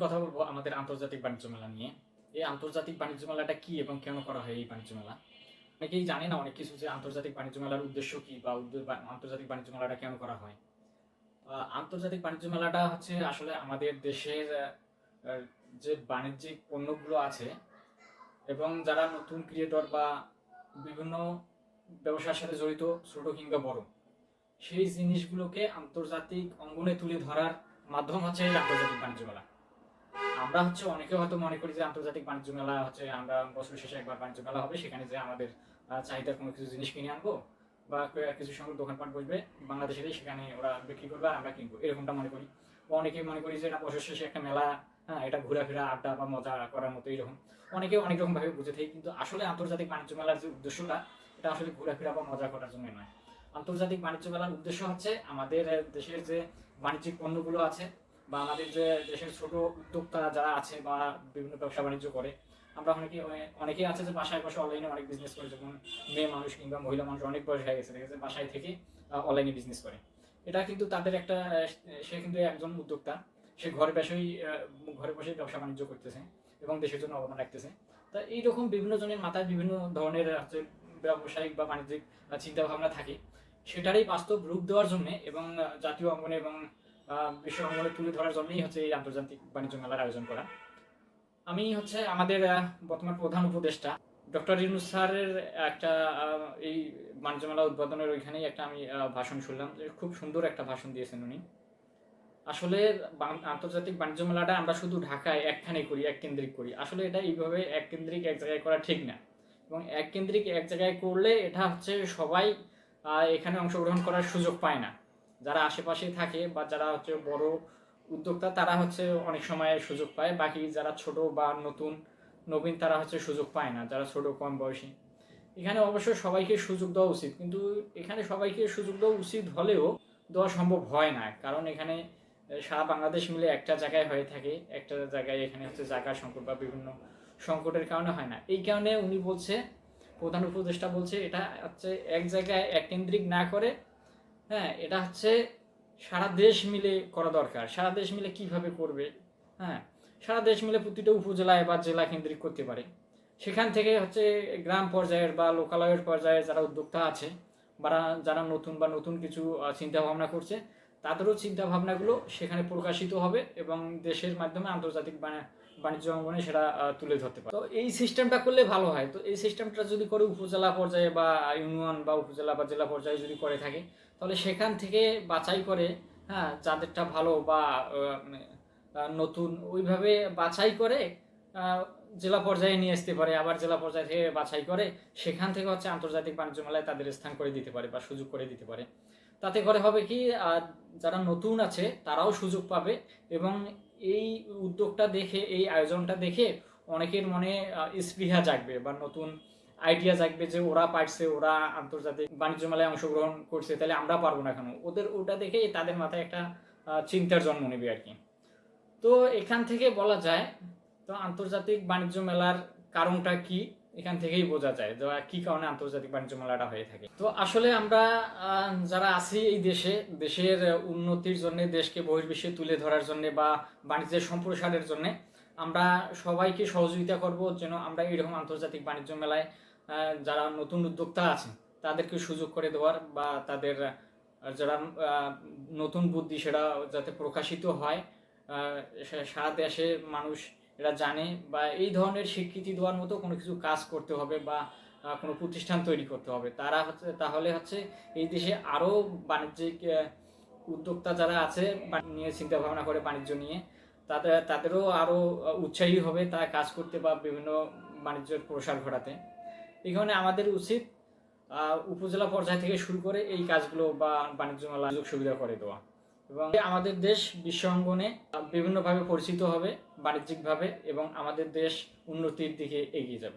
কথা বলবো আমাদের আন্তর্জাতিক বাণিজ্য মেলা নিয়ে। এই আন্তর্জাতিক বাণিজ্য মেলাটা কি এবং কেন করা হয় এই বাণিজ্য মেলা? অনেকেই জানে না অনেক কিছু যে আন্তর্জাতিক বাণিজ্য মেলার উদ্দেশ্য কি বা আন্তর্জাতিক বাণিজ্য মেলাটা কেন করা হয়। আন্তর্জাতিক বাণিজ্য মেলাটা হচ্ছে আসলে আমাদের দেশের আহ, যে বাণিজ্যিক পণ্যগুলো আছে এবং যারা নতুন ক্রিয়েটর বা বিভিন্ন ব্যবসার সাথে জড়িত ছোট কিংবা বড় সেই জিনিসগুলোকে আন্তর্জাতিক অঙ্গনে তুলে ধরার মাধ্যম হচ্ছে এই আন্তর্জাতিক বাণিজ্য মেলা। আমরা হচ্ছে অনেকে হয়তো মনে করি যে আন্তর্জাতিক বাণিজ্য মেলা হচ্ছে আমরা বছর শেষে একবার বাণিজ্য মেলা হবে, সেখানে যে আমাদের চাহিদার কোনো কিছু জিনিস কিনে আনবো বা কিছু সংখ্যক দোকানপাট বসবে বাংলাদেশেরই, সেখানে ওরা বিক্রি করবে আর আমরা কিনবো, এরকমটা মনে করি। বা অনেকেই মনে করি যে এটা বছর শেষে একটা মেলা, হ্যাঁ এটা ঘোরাফেরা আড্ডা বা মজা করার মতো এইরকম অনেকে অনেক রকম ভাবে বুঝে থাকি। কিন্তু আসলে আন্তর্জাতিক বাণিজ্য মেলার যে উদ্দেশ্যটা এটা আসলে ঘোরাফেরা বা মজা করার জন্য নয়। আন্তর্জাতিক বাণিজ্য মেলার উদ্দেশ্য হচ্ছে আমাদের দেশের যে বাণিজ্যিক পণ্যগুলো আছে বা আমাদের যে দেশের ছোট উদ্যোক্তা যারা আছে বা বিভিন্ন ব্যবসা বাণিজ্য করে, আমরা অনেকেই আছে যে বাসায় বসে অনলাইনে অনেক বিজনেস করে, যেমন মেয়ে মানুষ কিংবা মহিলা মানুষ অনেক বয়স হয়ে গেছে দেখেছে বাসায় থেকে অনলাইনে বিজনেস করে। এটা কিন্তু তাদের একটা সে কিন্তু একজন উদ্যোক্তা, সে ঘরে বসে ব্যবসা বাণিজ্য করতেছে এবং দেশের জন্য অবদান রাখতেছে। তা এইরকম বিভিন্ন জনের মাথায় বিভিন্ন ধরনের হচ্ছে ব্যবসায়িক বা বাণিজ্যিক চিন্তা ভাবনা থাকে, সেটারই বাস্তব রূপ দেওয়ার জন্য এবং জাতীয় অঙ্গনে এবং বিশ্ব অঙ্গনে তুলে ধরার জন্যই হচ্ছে এই আন্তর্জাতিক বাণিজ্য মেলার আয়োজন করা। আমি হচ্ছে আমাদের বর্তমান প্রধান উপদেষ্টা ডক্টর ইউনূস স্যারের একটা এই বাণিজ্য মেলা উদ্বোধনের ওইখানেই একটা আমি ভাষণ শুনলাম, যে খুব সুন্দর একটা ভাষণ দিয়েছেন উনি। আসলে আন্তর্জাতিক বাণিজ্য মেলাটা আমরা শুধু ঢাকায় একখানে করি, এক কেন্দ্রিক করি, আসলে এটা এইভাবে এক কেন্দ্রিক এক জায়গায় করা ঠিক না। এবং এক কেন্দ্রিক এক জায়গায় করলে এটা হচ্ছে সবাই এখানে অংশগ্রহণ করার সুযোগ পায় না। যারা আশেপাশে থাকে বা যারা হচ্ছে বড় উদ্যোক্তা তারা হচ্ছে অনেক সময় সুযোগ পায়, বাকি যারা ছোট বা নবীন তারা হচ্ছে সুযোগ পায় না, যারা ছোট কম বয়সী। এখানে অবশ্য সবাইকে সুযোগ দেওয়া উচিত, কিন্তু এখানে সবাইকে সুযোগ দেওয়া উচিত হলেও দেওয়া সম্ভব হয় না, কারণ এখানে সারা বাংলাদেশ মিলে একটা জায়গায় হয়ে থাকে, একটা জায়গায় এখানে হচ্ছে জায়গার সংকট বা বিভিন্ন সংকটের কারণে হয় না। এই কারণে উনি বলছে, প্রধান উপদেষ্টা বলছে এটা হচ্ছে এক জায়গায় এক কেন্দ্রিক না করে, হ্যাঁ এটা হচ্ছে সারা দেশ মিলে করা দরকার। সারা দেশ মিলে কিভাবে করবে? হ্যাঁ, সারা দেশ মিলে প্রতিটা উপজেলায় বা জেলা কেন্দ্রিক করতে পারে। সেখান থেকে হচ্ছে গ্রাম পর্যায়ের বা লোকালয়ের পর্যায়ে যারা উদ্যোক্তা আছে বা যারা নতুন কিছু চিন্তা ভাবনা করছে, তাদেরও চিন্তা ভাবনাগুলো সেখানে প্রকাশিত হবে এবং দেশের মাধ্যমে আন্তর্জাতিক বাণিজ্য অঙ্গনে সেটা তুলে ধরতে পারে। তো এই সিস্টেমটা করলে ভালো হয়। তো এই সিস্টেমটা যদি করে উপজেলা পর্যায়ে বা ইউনিয়ন বা উপজেলা বা জেলা পর্যায়ে যদি করে থাকে, তাহলে সেখান থেকে বাছাই করে, হ্যাঁ যাদেরটা ভালো বা নতুন ওইভাবে বাছাই করে জেলা পর্যায়ে নিয়ে আসতে পারে, আবার জেলা পর্যায় থেকে বাছাই করে সেখান থেকে হচ্ছে আন্তর্জাতিক বাণিজ্য মেলায় তাদের স্থান করে দিতে পারে বা সুযোগ করে দিতে পারে। তাতে করে হবে কি, যারা নতুন আছে তারাও সুযোগ পাবে এবং এই উদ্যোগটা দেখে, এই আয়োজনটা দেখে অনেকের মনে স্পৃহা জাগবে বা নতুন আইডিয়া জাগবে যে ওরা পারছে, ওরা আন্তর্জাতিক বাণিজ্য মেলায় অংশগ্রহণ করছে, তাহলে আমরা পারবো না কেন? ওদের ওটা দেখে তাদের মাথায় একটা চিন্তার জন্ম নেবে আর কি। তো এখান থেকে বলা যায়, তো আন্তর্জাতিক বাণিজ্য মেলার কারণটা কি এখান থেকেই বোঝা যায় যে কি কারণে আন্তর্জাতিক বাণিজ্য মেলাটা হয়ে থাকে। তো আসলে আমরা যারা আছি এই দেশের উন্নতির জন্য, দেশকে বহির্বিশ্বে তুলে ধরার জন্য বা বাণিজ্যের সম্প্রসারের জন্য আমরা সবাইকে সহযোগিতা করব যেন আমরা এরকম আন্তর্জাতিক বাণিজ্য মেলায় যারা নতুন উদ্যোক্তা আছেন তাদেরকে সুযোগ করে দেওয়ার বা তাদের যারা নতুন বুদ্ধি সেটা যাতে প্রকাশিত হয়, সারা দেশের মানুষ এরা জানে, বা এই ধরনের স্বীকৃতি দেওয়ার মতো কোনো কিছু কাজ করতে হবে বা কোনো প্রতিষ্ঠান তৈরি করতে হবে। তাহলে হচ্ছে এই দেশে আরও বাণিজ্যিক উদ্যোক্তা যারা আছে নিয়ে চিন্তা ভাবনা করে বাণিজ্য নিয়ে, তাদেরও আরও উৎসাহী হবে তারা কাজ করতে বা বিভিন্ন বাণিজ্যের প্রসার ঘটাতে। এই কারণে আমাদের উচিত উপজেলা পর্যায় থেকে শুরু করে এই কাজগুলো বা বাণিজ্য মেলা সুযোগ সুবিধা করে দেওয়া, এবং আমাদের দেশ বিশ্ব অঙ্গনে বিভিন্নভাবে পরিচিত হবে বাণিজ্যিকভাবে এবং আমাদের দেশ উন্নতির দিকে এগিয়ে যাবে।